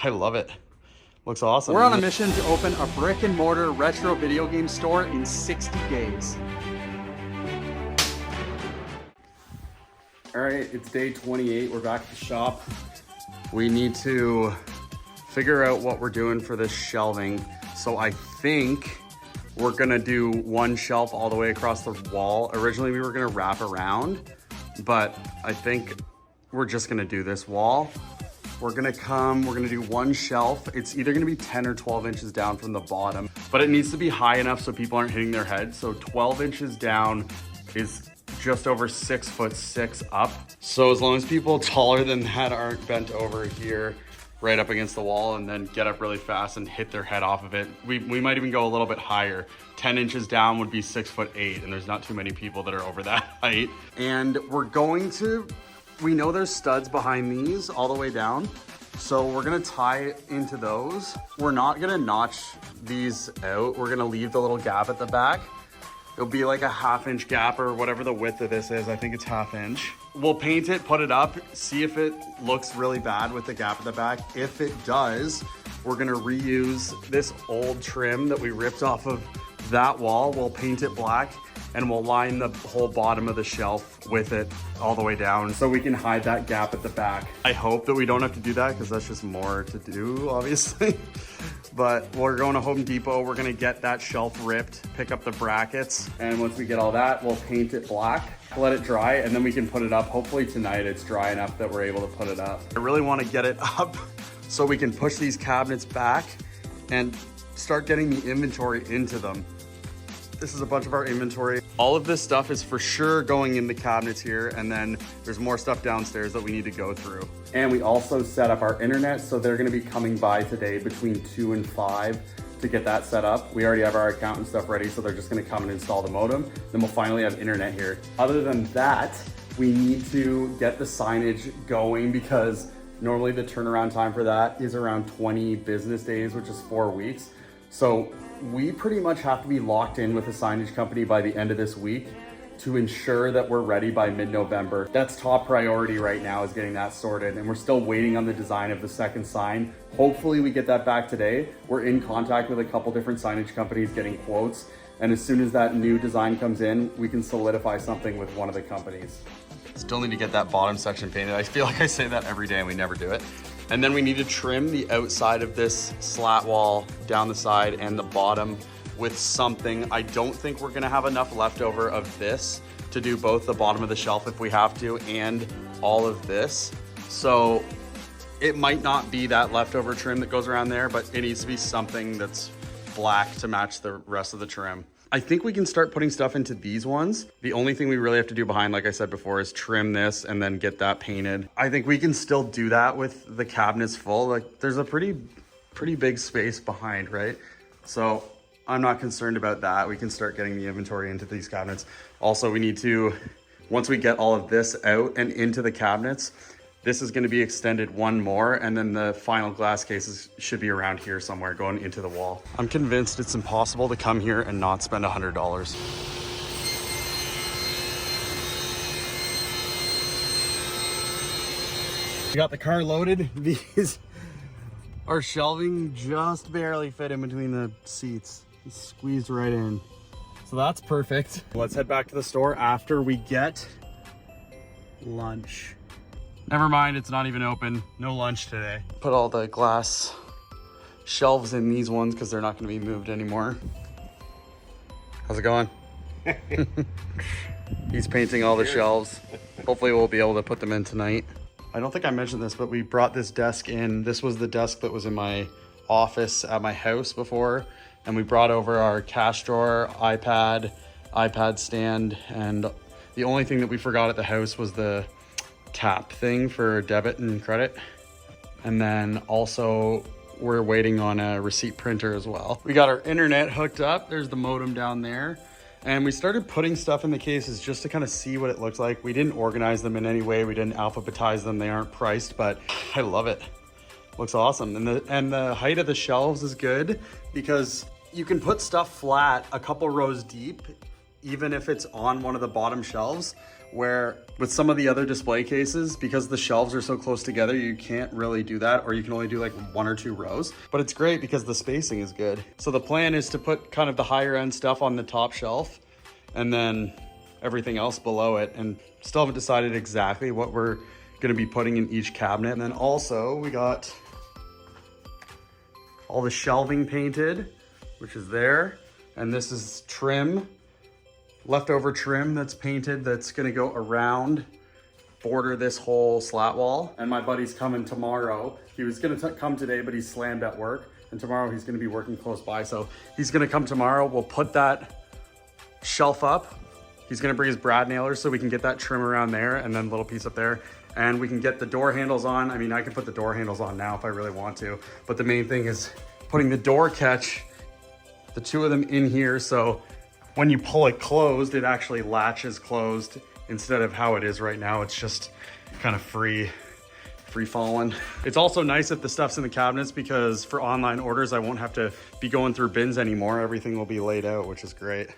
I love it. Looks awesome. We're on a mission to open a brick and mortar retro video game store in 60 days. All right, it's day 28. We're back at the shop. We need to figure out what we're doing for this shelving. So I think we're gonna do one shelf all the way across the wall. Originally we were gonna wrap around, but I think we're just gonna do this wall. We're gonna do one shelf. It's either gonna be 10 or 12 inches down from the bottom, but it needs to be high enough so people aren't hitting their heads. So 12 inches down is just over 6'6" up. So as long as people taller than that aren't bent over here, right up against the wall, and then get up really fast and hit their head off of it. We might even go a little bit higher. 10 inches down would be 6'8", and there's not too many people that are over that height. And we know there's studs behind these all the way down. So we're gonna tie into those. We're not gonna notch these out. We're gonna leave the little gap at the back. It'll be like a 1/2 inch gap or whatever the width of this is. I think it's 1/2 inch. We'll paint it, put it up, see if it looks really bad with the gap at the back. If it does, we're gonna reuse this old trim that we ripped off of that wall. We'll paint it black and we'll line the whole bottom of the shelf with it all the way down so we can hide that gap at the back. I hope that we don't have to do that because that's just more to do, obviously. But we're going to Home Depot. We're gonna get that shelf ripped, pick up the brackets. And once we get all that, we'll paint it black, let it dry, and then we can put it up. Hopefully tonight it's dry enough that we're able to put it up. I really wanna get it up so we can push these cabinets back and start getting the inventory into them. This is a bunch of our inventory. All of this stuff is for sure going in the cabinets here, and then there's more stuff downstairs that we need to go through. And we also set up our internet, so they're gonna be coming by today between 2 and 5 to get that set up. We already have our account and stuff ready, so they're just gonna come and install the modem. Then we'll finally have internet here. Other than that, we need to get the signage going because normally the turnaround time for that is around 20 business days, which is 4 weeks. So we pretty much have to be locked in with a signage company by the end of this week to ensure that we're ready by mid-November. That's top priority right now, is getting that sorted, and we're still waiting on the design of the second sign. Hopefully we get that back today. We're in contact with a couple different signage companies getting quotes, and as soon as that new design comes in, we can solidify something with one of the companies. Still need to get that bottom section painted. I feel like I say that every day and we never do it. And then we need to trim the outside of this slat wall down the side and the bottom with something. I don't think we're gonna have enough leftover of this to do both the bottom of the shelf if we have to and all of this. So it might not be that leftover trim that goes around there, but it needs to be something that's black to match the rest of the trim. I think we can start putting stuff into these ones. The only thing we really have to do behind, like I said before, is trim this and then get that painted. I think we can still do that with the cabinets full. Like there's a pretty big space behind, right? So I'm not concerned about that. We can start getting the inventory into these cabinets. Also, we need to, once we get all of this out and into the cabinets, this is gonna be extended one more, and then the final glass cases should be around here somewhere going into the wall. I'm convinced it's impossible to come here and not spend $100. We got the car loaded. These are shelving, just barely fit in between the seats. It's squeezed right in. So that's perfect. Let's head back to the store after we get lunch. Never mind, it's not even open. No lunch today. Put all the glass shelves in these ones because they're not gonna be moved anymore. How's it going? He's painting all the shelves. Hopefully we'll be able to put them in tonight. I don't think I mentioned this, but we brought this desk in. This was the desk that was in my office at my house before. And we brought over our cash drawer, iPad stand, and the only thing that we forgot at the house was the tap thing for debit and credit. And then also we're waiting on a receipt printer as well. We got our internet hooked up. There's the modem down there. And we started putting stuff in the cases just to kind of see what it looks like. We didn't organize them in any way. We didn't alphabetize them. They aren't priced, but I love it. Looks awesome. And the height of the shelves is good because you can put stuff flat a couple rows deep, even if it's on one of the bottom shelves. where with some of the other display cases, because the shelves are so close together, you can't really do that, or you can only do like 1 or 2 rows. But it's great because the spacing is good. So the plan is to put kind of the higher end stuff on the top shelf and then everything else below it, and still haven't decided exactly what we're gonna be putting in each cabinet. And then also we got all the shelving painted, which is there. And this is trim, leftover trim that's painted, that's gonna go around, border this whole slat wall. And my buddy's coming tomorrow. He was gonna come today, but he's slammed at work. And tomorrow he's gonna be working close by. So he's gonna come tomorrow. We'll put that shelf up. He's gonna bring his brad nailers so we can get that trim around there and then a little piece up there. And we can get the door handles on. I mean, I can put the door handles on now if I really want to, but the main thing is putting the door catch, the 2 of them in here, so when you pull it closed, it actually latches closed instead of how it is right now. It's just kind of free falling. It's also nice if the stuff's in the cabinets, because for online orders, I won't have to be going through bins anymore. Everything will be laid out, which is great.